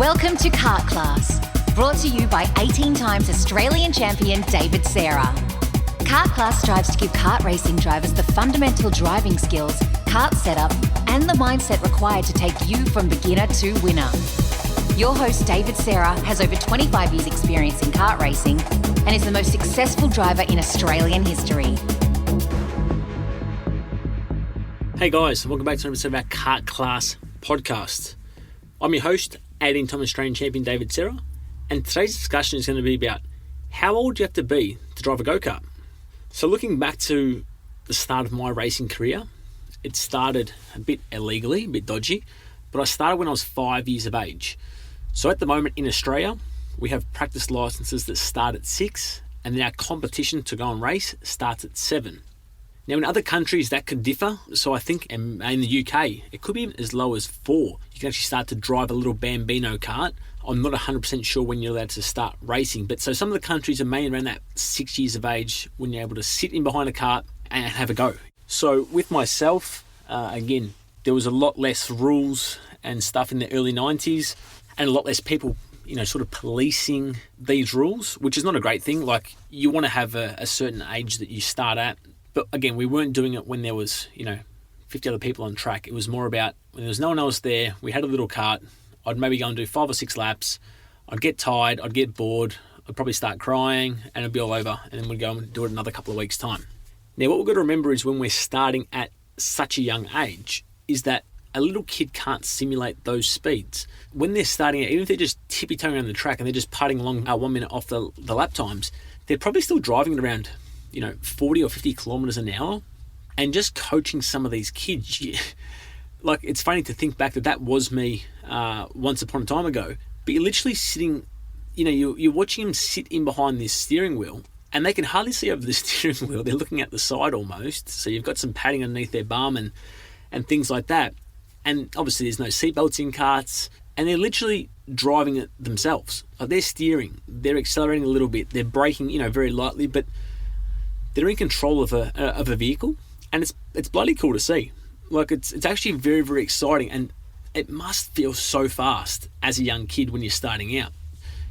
Welcome to Kart Class, brought to you by 18 times Australian champion David Serra. Kart Class strives to give kart racing drivers the fundamental driving skills, kart setup, and the mindset required to take you from beginner to winner. Your host, David Serra, has over 25 years' experience in kart racing and is the most successful driver in Australian history. Hey guys, welcome back to an episode of our Kart Class podcast. I'm your host, 18-time Australian champion David Serra, and today's discussion is going to be about how old do you have to be to drive a go-kart. So looking back to the start of my racing career, it started a bit illegally, a bit dodgy, but I started when I was 5 years of age. So at the moment in Australia, we have practice licenses that start at 6, and then our competition to go and race starts at 7. Now in other countries that could differ, so I think in the UK, it could be as low as 4. You can actually start to drive a little Bambino kart. I'm not 100% sure when you're allowed to start racing, but so some of the countries are mainly around that 6 years of age when you're able to sit in behind a kart and have a go. So with myself, again, there was a lot less rules and stuff in the early 90s and a lot less people, sort of policing these rules, which is not a great thing. Like, you want to have a certain age that you start at. But again, we weren't doing it when there was, 50 other people on track. It was more about when there was no one else there, we had a little kart, I'd maybe go and do 5 or 6 laps, I'd get tired, I'd get bored, I'd probably start crying, and it'd be all over, and then we'd go and do it another couple of weeks' time. Now, what we've got to remember is when we're starting at such a young age, is that a little kid can't simulate those speeds. When they're starting out, even if they're just tippy-toeing around the track and they're just putting along 1 minute off the lap times, they're probably still driving at around 40 or 50 kilometers an hour. And just coaching some of these kids, it's funny to think back that was me once upon a time ago. But you're literally sitting, you're watching them sit in behind this steering wheel, and they can hardly see over the steering wheel. They're looking at the side almost. So you've got some padding underneath their bum and things like that. And obviously there's no seatbelts in karts, and they're literally driving it themselves. Like, they're steering, they're accelerating a little bit, they're braking, very lightly, but they're in control of a vehicle, and it's bloody cool to see. Like, it's actually very, very exciting, and it must feel so fast as a young kid when you're starting out.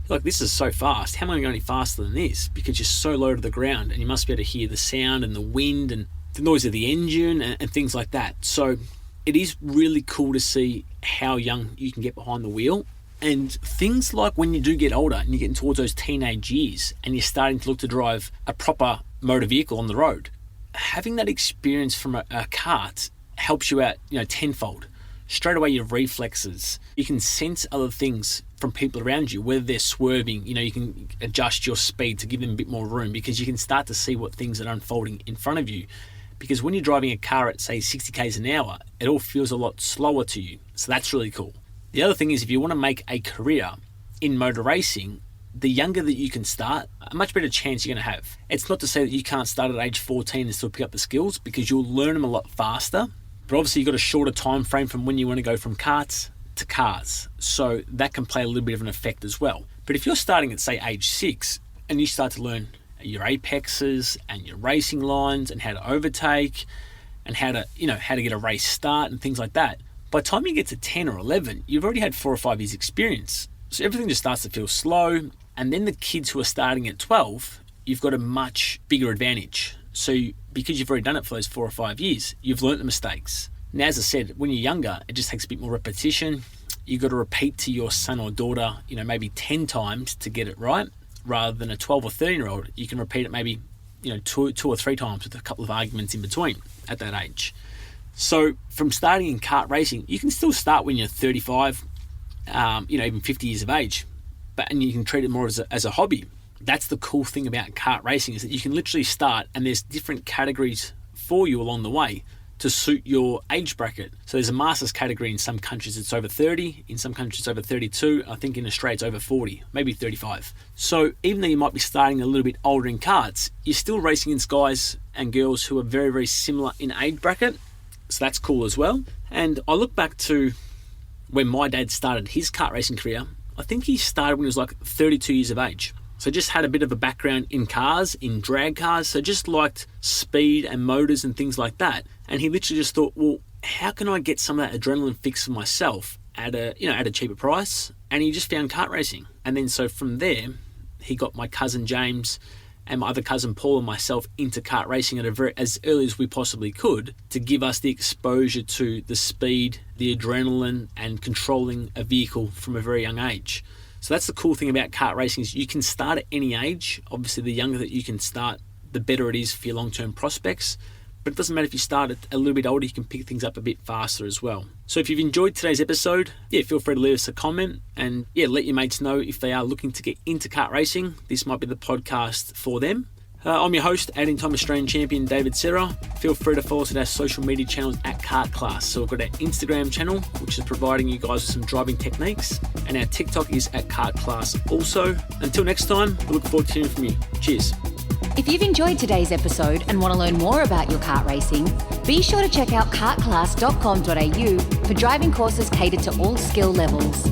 You're like, this is so fast. How am I going to go any faster than this? Because you're so low to the ground, and you must be able to hear the sound and the wind and the noise of the engine and things like that. So it is really cool to see how young you can get behind the wheel. And things like when you do get older and you're getting towards those teenage years and you're starting to look to drive a proper motor vehicle on the road, having that experience from a kart helps you out, tenfold. Straight away, your reflexes, you can sense other things from people around you, whether they're swerving, you can adjust your speed to give them a bit more room, because you can start to see what things are unfolding in front of you. Because when you're driving a car at, say, 60 k's an hour, it all feels a lot slower to you. So that's really cool. The other thing is, if you want to make a career in motor racing, the younger that you can start, a much better chance you're going to have. It's not to say that you can't start at age 14 and still pick up the skills, because you'll learn them a lot faster. But obviously you've got a shorter time frame from when you want to go from karts to cars. So that can play a little bit of an effect as well. But if you're starting at, say, age 6 and you start to learn your apexes and your racing lines and how to overtake and how to get a race start and things like that, by the time you get to 10 or 11, you've already had 4 or 5 years experience. So everything just starts to feel slow. And then the kids who are starting at 12, you've got a much bigger advantage. So because you've already done it for those 4 or 5 years, you've learnt the mistakes. Now, as I said, when you're younger, it just takes a bit more repetition. You've got to repeat to your son or daughter, maybe 10 times to get it right, rather than a 12 or 13-year-old. You can repeat it maybe, 2 or 3 times with a couple of arguments in between at that age. So from starting in kart racing, you can still start when you're 35, even 50 years of age, and you can treat it more as a hobby. That's the cool thing about kart racing, is that you can literally start, and there's different categories for you along the way to suit your age bracket. So there's a masters category in some countries, it's over 30, in some countries it's over 32, I think in Australia it's over 40, maybe 35. So even though you might be starting a little bit older in karts, you're still racing against guys and girls who are very, very similar in age bracket. So that's cool as well. And I look back to when my dad started his kart racing career. I think he started when he was like 32 years of age. So just had a bit of a background in cars, in drag cars. So just liked speed and motors and things like that. And he literally just thought, well, how can I get some of that adrenaline fix for myself at a cheaper price, and he just found kart racing. And then so from there, he got my cousin James and my other cousin Paul and myself into kart racing as early as we possibly could, to give us the exposure to the speed, the adrenaline, and controlling a vehicle from a very young age. So that's the cool thing about kart racing, is you can start at any age. Obviously, the younger that you can start, the better it is for your long-term prospects. But it doesn't matter if you start at a little bit older, you can pick things up a bit faster as well. So if you've enjoyed today's episode, feel free to leave us a comment, and let your mates know if they are looking to get into kart racing. This might be the podcast for them. I'm your host, 18-time Australian champion David Serra. Feel free to follow us at our social media channels at Kart Class. So we've got our Instagram channel, which is providing you guys with some driving techniques, and our TikTok is at Kart Class also. Until next time, we look forward to hearing from you. Cheers. If you've enjoyed today's episode and want to learn more about your kart racing, be sure to check out kartclass.com.au for driving courses catered to all skill levels.